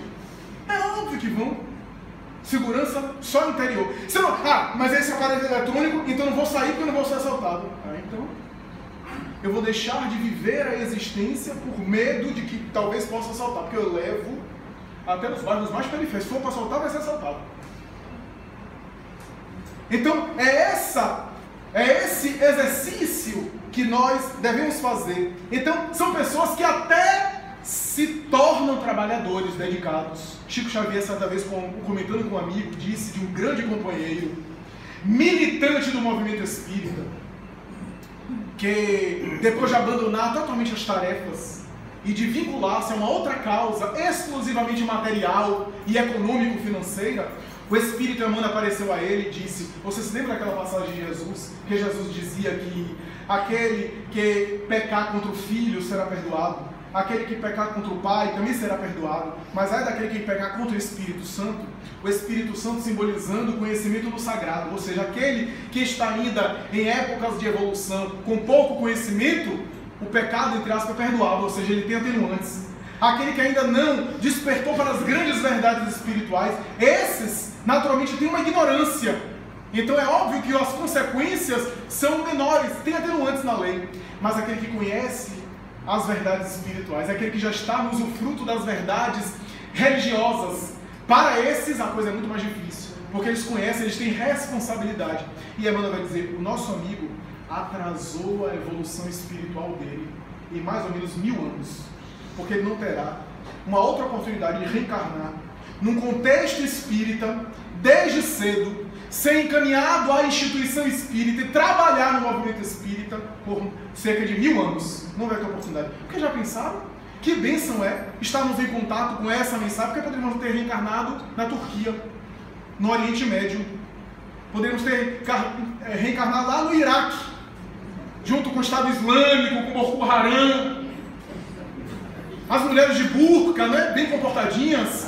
É óbvio que vão. Segurança só interior. Se eu não, mas esse aparelho eletrônico, então eu não vou sair porque eu não vou ser assaltado. Então eu vou deixar de viver a existência por medo de que talvez possa assaltar, porque eu levo até nos bairros mais periféricos. Se for para assaltar, vai ser assaltado. Então é esse exercício que nós devemos fazer. Então são pessoas que até se tornam trabalhadores dedicados. Chico Xavier, certa vez, comentando com um amigo, disse de um grande companheiro, militante do movimento espírita, que depois de abandonar totalmente as tarefas e de vincular-se a uma outra causa exclusivamente material e econômico-financeira, o Espírito Emmanuel apareceu a ele e disse: você se lembra daquela passagem de Jesus? Que Jesus dizia que aquele que pecar contra o filho será perdoado, aquele que pecar contra o pai também será perdoado, mas ai daquele que pecar contra o Espírito Santo. O Espírito Santo simbolizando o conhecimento do sagrado, ou seja, aquele que está ainda em épocas de evolução com pouco conhecimento, o pecado, entre aspas, é perdoável, ou seja, ele tem atenuantes. Aquele que ainda não despertou para as grandes verdades espirituais, esses naturalmente têm uma ignorância. Então é óbvio que as consequências são menores, tem atenuantes na lei. Mas aquele que conhece as verdades espirituais, aquele que já está no usufruto das verdades religiosas, para esses a coisa é muito mais difícil, porque eles conhecem, eles têm responsabilidade. E Emmanuel vai dizer: o nosso amigo atrasou a evolução espiritual dele em mais ou menos 1000 anos, porque ele não terá uma outra oportunidade de reencarnar num contexto espírita, desde cedo, ser encaminhado à instituição espírita e trabalhar no movimento espírita por cerca de 1000 anos. Não vai ter oportunidade. Porque já pensaram? Que bênção é estarmos em contato com essa mensagem, porque poderíamos ter reencarnado na Turquia, no Oriente Médio, poderíamos ter reencarnado lá no Iraque, junto com o Estado Islâmico, com Boko Haram, as mulheres de burca, né, bem comportadinhas.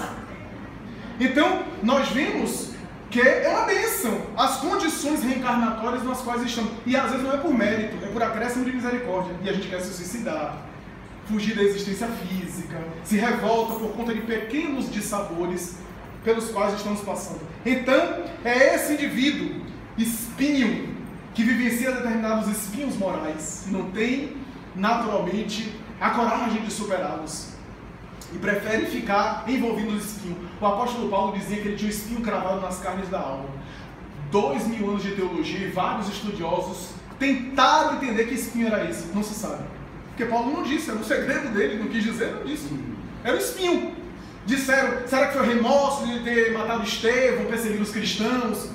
Então, nós vemos que é uma bênção as condições reencarnatórias nas quais estamos. E às vezes não é por mérito, é por acréscimo de misericórdia. E a gente quer se suicidar, fugir da existência física, se revolta por conta de pequenos dissabores pelos quais estamos passando. Então, é esse indivíduo, espinho, que vivencia determinados espinhos morais, e não tem, naturalmente, a coragem de superá-los. E prefere ficar envolvido no espinho. O apóstolo Paulo dizia que ele tinha um espinho cravado nas carnes da alma. 2000 anos de teologia e vários estudiosos tentaram entender que espinho era esse. Não se sabe. Porque Paulo não disse, era um segredo dele, não quis dizer, não disse. Era o espinho. Disseram, será que foi remorso de ter matado Estevão, perseguido os cristãos?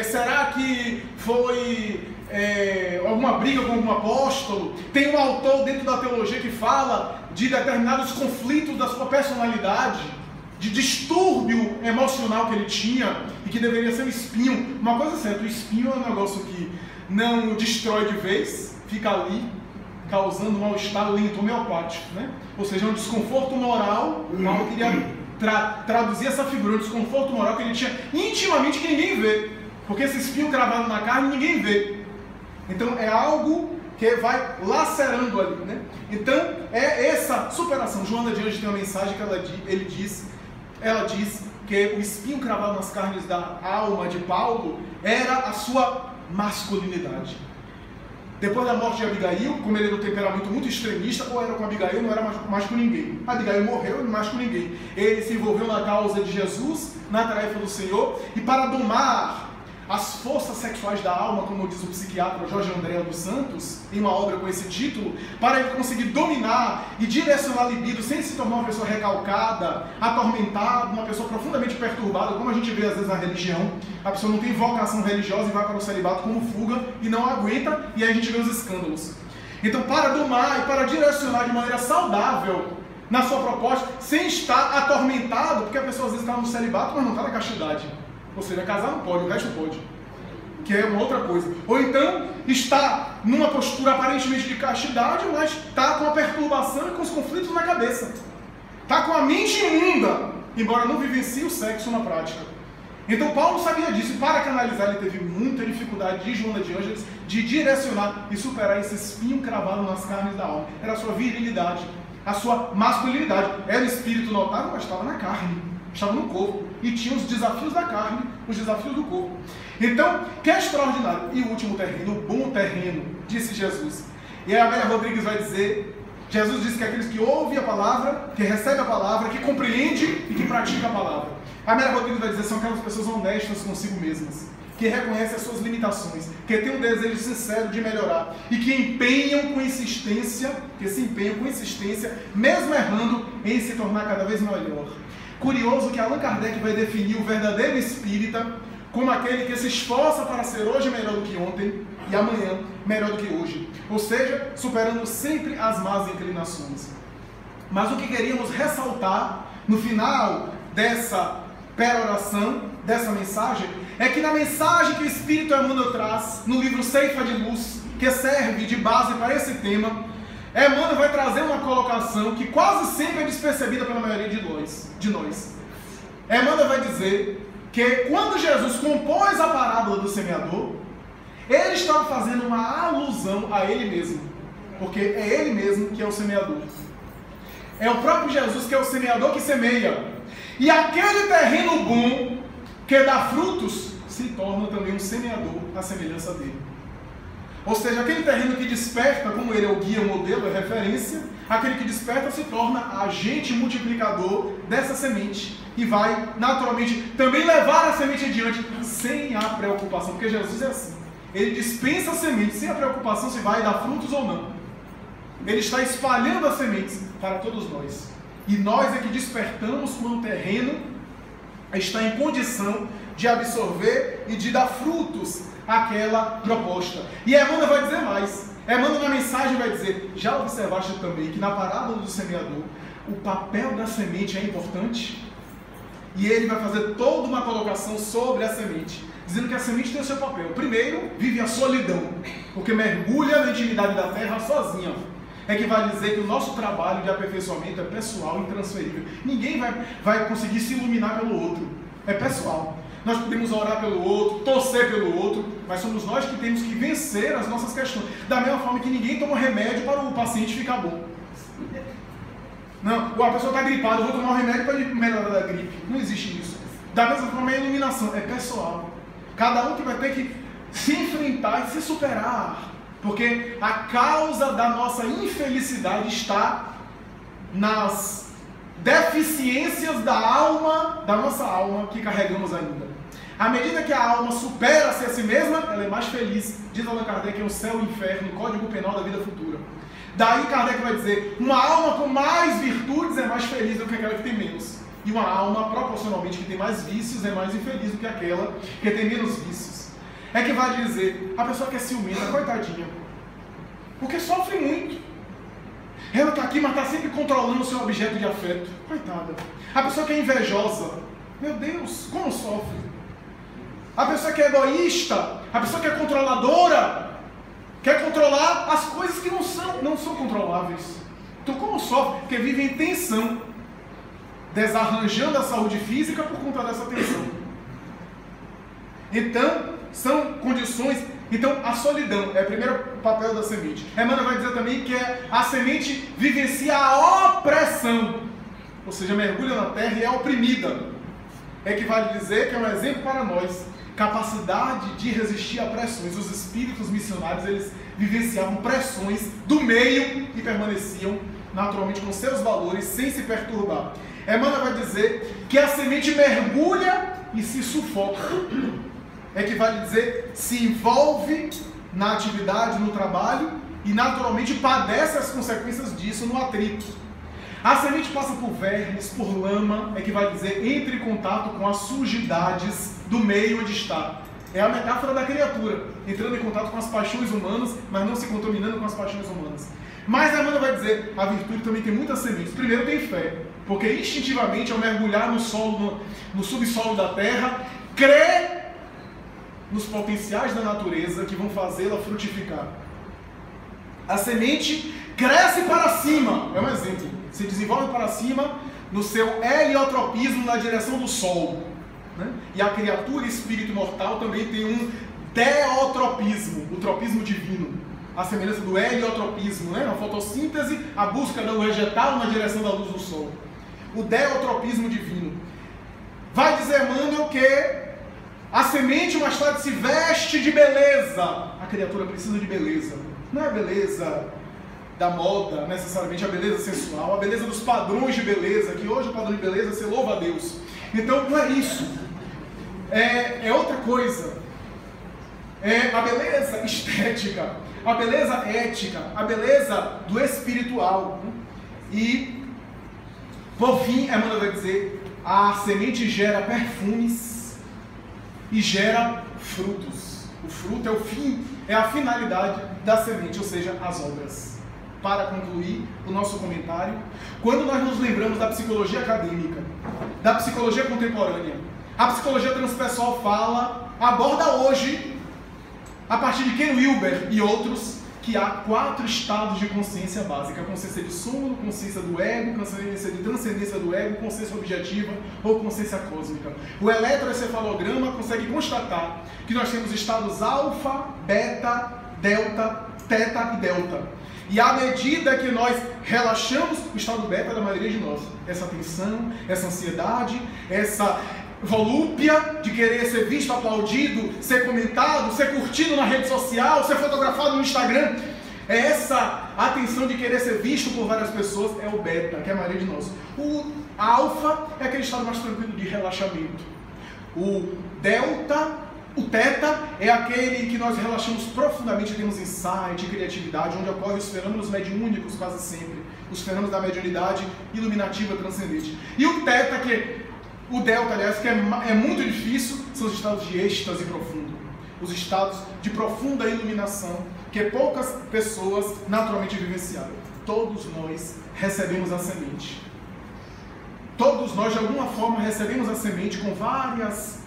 Será que foi alguma briga com algum apóstolo? Tem um autor dentro da teologia que fala de determinados conflitos da sua personalidade, de distúrbio emocional que ele tinha e que deveria ser um espinho. Uma coisa é certa, o espinho é um negócio que não destrói de vez, fica ali causando um mal-estar lento, homeopático, né? Ou seja, um desconforto moral. Paulo queria traduzir essa figura, um desconforto moral que ele tinha intimamente que ninguém vê, Porque esse espinho cravado na carne ninguém vê. Então é algo que vai lacerando ali, né? Então é essa superação. Joana de Anjos tem uma mensagem que ela diz que o espinho cravado nas carnes da alma de Paulo era a sua masculinidade. Depois da morte de Abigail, como ele era um temperamento muito extremista, ou era com Abigail, não era mais com ninguém. Abigail morreu e não mais com ninguém. Ele se envolveu na causa de Jesus, na tarefa do Senhor, e para domar as forças sexuais da alma, como diz o psiquiatra Jorge André dos Santos, em uma obra com esse título, para ele conseguir dominar e direcionar a libido sem se tornar uma pessoa recalcada, atormentada, uma pessoa profundamente perturbada, como a gente vê às vezes na religião. A pessoa não tem vocação religiosa e vai para o celibato como fuga e não aguenta, e aí a gente vê os escândalos. Então, para domar e para direcionar de maneira saudável na sua proposta, sem estar atormentado, porque a pessoa às vezes está no celibato, mas não está na castidade. Ou seja, casar não pode, o resto pode. Que é uma outra coisa. Ou então, está numa postura aparentemente de castidade, mas está com a perturbação e com os conflitos na cabeça. Está com a mente imunda, embora não vivencie o sexo na prática. Então, Paulo sabia disso. E para canalizar, ele teve muita dificuldade de Joana de Ângeles de direcionar e superar esse espinho cravado nas carnes da alma. Era a sua virilidade, a sua masculinidade. Era o espírito notável, mas estava na carne. Estava no corpo, e tinha os desafios da carne, os desafios do corpo. Então, que é extraordinário. E o último terreno, o bom terreno, disse Jesus. E aí a Amélia Rodrigues vai dizer, Jesus disse que aqueles que ouvem a palavra, que recebem a palavra, que compreendem e que praticam a palavra. A Amélia Rodrigues vai dizer, são aquelas pessoas honestas consigo mesmas, que reconhecem as suas limitações, que têm um desejo sincero de melhorar, e que empenham com insistência, mesmo errando, em se tornar cada vez melhor. Curioso que Allan Kardec vai definir o verdadeiro espírita como aquele que se esforça para ser hoje melhor do que ontem e amanhã melhor do que hoje. Ou seja, superando sempre as más inclinações. Mas o que queríamos ressaltar no final dessa peroração, dessa mensagem, é que na mensagem que o Espírito Emmanuel traz no livro Ceifa de Luz, que serve de base para esse tema, Emmanuel vai trazer uma colocação que quase sempre é despercebida pela maioria de nós. Emmanuel vai dizer que quando Jesus compôs a parábola do semeador, ele estava fazendo uma alusão a ele mesmo, porque é ele mesmo que é o semeador. É o próprio Jesus que é o semeador que semeia. E aquele terreno bom que dá frutos se torna também um semeador à semelhança dele. Ou seja, aquele terreno que desperta, como ele é o guia, o modelo, a referência, aquele que desperta se torna agente multiplicador dessa semente e vai, naturalmente, também levar a semente adiante sem a preocupação, porque Jesus é assim. Ele dispensa a semente sem a preocupação se vai dar frutos ou não. Ele está espalhando as sementes para todos nós. E nós é que despertamos quando o terreno está em condição de absorver e de dar frutos àquela proposta. E Emmanuel vai dizer mais. Emmanuel na mensagem vai dizer, já observaste também que na parábola do semeador, o papel da semente é importante? E ele vai fazer toda uma colocação sobre a semente, dizendo que a semente tem o seu papel. Primeiro, vive a solidão, porque mergulha na intimidade da terra sozinha. É que vai dizer que o nosso trabalho de aperfeiçoamento é pessoal e intransferível. Ninguém vai conseguir se iluminar pelo outro. É pessoal. Nós podemos orar pelo outro, torcer pelo outro, mas somos nós que temos que vencer as nossas questões. Da mesma forma que ninguém toma remédio para o paciente ficar bom. Não, a pessoa está gripada, eu vou tomar um remédio para melhorar da gripe. Não existe isso. Da mesma forma, a iluminação é pessoal. Cada um que vai ter que se enfrentar e se superar. Porque a causa da nossa infelicidade está nas deficiências da alma, da nossa alma, que carregamos ainda. À medida que a alma supera-se a si mesma, ela é mais feliz. Diz Allan Kardec que é o céu e o inferno, o código penal da vida futura. Daí Kardec vai dizer, uma alma com mais virtudes é mais feliz do que aquela que tem menos. E uma alma, proporcionalmente, que tem mais vícios é mais infeliz do que aquela que tem menos vícios. É que vai dizer, a pessoa que é ciumenta, coitadinha, porque sofre muito. Ela está aqui, mas está sempre controlando o seu objeto de afeto. Coitada. A pessoa que é invejosa, meu Deus, como sofre. A pessoa que é egoísta, a pessoa que é controladora, quer controlar as coisas que não são controláveis. Então como sofre? Porque vive em tensão, desarranjando a saúde física por conta dessa tensão. Então, são condições. Então, a solidão é o primeiro papel da semente. Emmanuel vai dizer também que a semente vivencia a opressão, ou seja, mergulha na terra e é oprimida. É que vale dizer que é um exemplo para nós, capacidade de resistir a pressões. Os espíritos missionários, eles vivenciavam pressões do meio e permaneciam naturalmente com seus valores, sem se perturbar. Emmanuel vai dizer que a semente mergulha e se sufoca. É que vale dizer, se envolve na atividade, no trabalho e naturalmente padece as consequências disso no atrito. A semente passa por vermes, por lama, é que vai dizer, entra em contato com as sujidades do meio onde está. É a metáfora da criatura, entrando em contato com as paixões humanas, mas não se contaminando com as paixões humanas. Mas a Emmanuel vai dizer, a virtude também tem muitas sementes. Primeiro tem fé, porque instintivamente ao mergulhar no solo, no subsolo da terra, crê nos potenciais da natureza que vão fazê-la frutificar. A semente cresce para cima, é um exemplo, se desenvolve para cima no seu heliotropismo na direção do sol, né? E a criatura espírito mortal também tem um deotropismo, o tropismo divino, a semelhança do heliotropismo, né? Na fotossíntese, a busca do vegetal na direção da luz do sol, o deotropismo divino. Vai dizer Emmanuel que a semente mais tarde se veste de beleza. A criatura precisa de beleza. Não é a beleza da moda, necessariamente a beleza sensual, a beleza dos padrões de beleza, que hoje o padrão de beleza você louva a Deus. Então não é isso. É outra coisa. É a beleza estética, a beleza ética, a beleza do espiritual. E, por fim, Emmanuel vai dizer, a semente gera perfumes e gera frutos. O fruto é o fim, é a finalidade da semente, ou seja, as obras. Para concluir o nosso comentário, quando nós nos lembramos da psicologia acadêmica, da psicologia contemporânea, a psicologia transpessoal aborda hoje, a partir de Ken Wilber e outros, que há 4 estados de consciência básica: consciência de sono, consciência do ego, consciência de transcendência do ego, consciência objetiva ou consciência cósmica. O eletroencefalograma consegue constatar que nós temos estados alfa, beta, delta, teta e delta. E à medida que nós relaxamos, o estado beta da maioria de nós, essa tensão, essa ansiedade, essa volúpia de querer ser visto, aplaudido, ser comentado, ser curtido na rede social, ser fotografado no Instagram, essa atenção de querer ser visto por várias pessoas é o beta, que é a maioria de nós. O alfa é aquele estado mais tranquilo de relaxamento. O delta, o teta, é aquele que nós relaxamos profundamente, temos insight, criatividade, onde ocorrem os fenômenos mediúnicos quase sempre, os fenômenos da mediunidade iluminativa transcendente. E o teta, o delta, aliás, que é muito difícil, são os estados de êxtase profundo, os estados de profunda iluminação, que poucas pessoas naturalmente vivenciaram. Todos nós recebemos a semente. Todos nós, de alguma forma, recebemos a semente com várias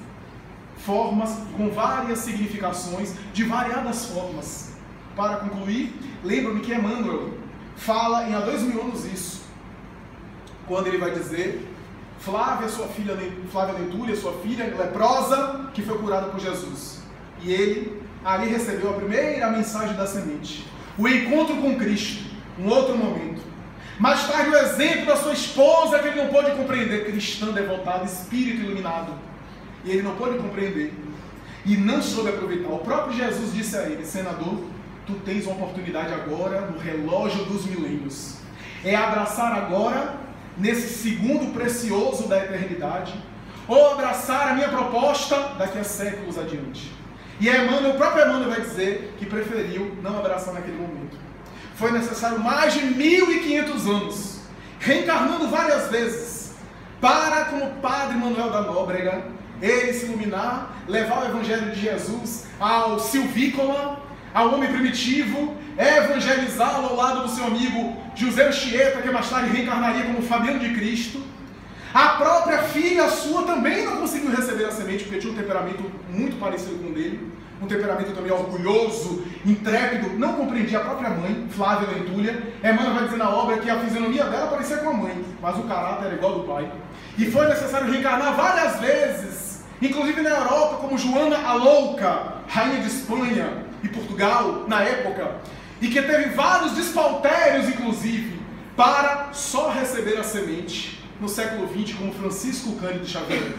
formas, com várias significações, de variadas formas. Para concluir, lembro-me que Emmanuel fala há 2000 anos isso, quando ele vai dizer: Flávia Lentúlia, sua filha leprosa, que foi curada por Jesus. E ele ali recebeu a primeira mensagem da semente, o encontro com Cristo, um outro momento. Mais tarde, o exemplo da sua esposa, que ele não pôde compreender, cristã devotada, espírito iluminado. E ele não pôde compreender. E não soube aproveitar. O próprio Jesus disse a ele: senador, tu tens uma oportunidade agora no relógio dos milênios. É abraçar agora, nesse segundo precioso da eternidade, ou abraçar a minha proposta daqui a séculos adiante. E o próprio Emmanuel vai dizer que preferiu não abraçar naquele momento. Foi necessário mais de 1500 anos, reencarnando várias vezes, para, como Padre Manuel da Nóbrega, ele se iluminar, levar o Evangelho de Jesus ao silvícola, ao homem primitivo, evangelizá-lo ao lado do seu amigo José Anchieta, que mais tarde reencarnaria como Fabiano de Cristo. A própria filha sua também não conseguiu receber a semente, porque tinha um temperamento muito parecido com o dele, um temperamento também orgulhoso, intrépido, não compreendia a própria mãe, Flávia Lentúlia. Emmanuel vai dizer na obra que a fisionomia dela parecia com a mãe, mas o caráter era igual ao do pai. E foi necessário reencarnar várias vezes Inclusive na Europa, como Joana a Louca, rainha de Espanha e Portugal na época, e que teve vários despautérios, inclusive, para só receber a semente no século XX, como Francisco Cândido Xavier.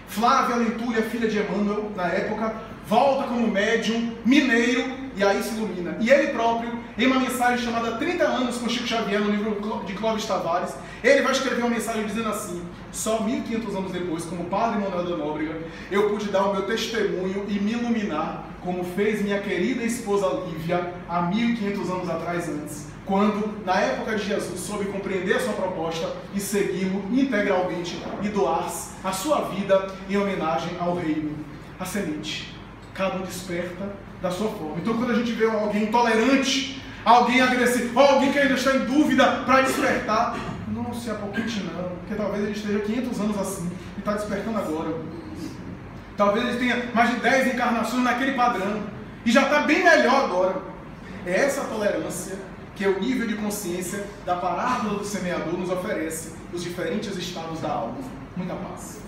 Flávia Lentulha, filha de Emmanuel, na época, volta como médium mineiro e aí se ilumina. E ele próprio, em uma mensagem chamada 30 anos com Chico Xavier, no livro de Clóvis Tavares, ele vai escrever uma mensagem dizendo assim: só 1500 anos depois, como Padre Manuel da Nóbrega, eu pude dar o meu testemunho e me iluminar, como fez minha querida esposa Lívia há 1500 anos atrás antes, quando, na época de Jesus, soube compreender a sua proposta e segui-lo integralmente e doar-se a sua vida em homenagem ao reino. A semente. Cada um desperta da sua forma. Então, quando a gente vê alguém intolerante, alguém agressivo, ou alguém que ainda está em dúvida para despertar, não se apoquente não, porque talvez ele esteja 500 anos assim e está despertando agora. Talvez ele tenha mais de 10 encarnações naquele padrão e já está bem melhor agora. É essa tolerância que é o nível de consciência da parábola do semeador nos oferece nos diferentes estados da alma. Muita paz.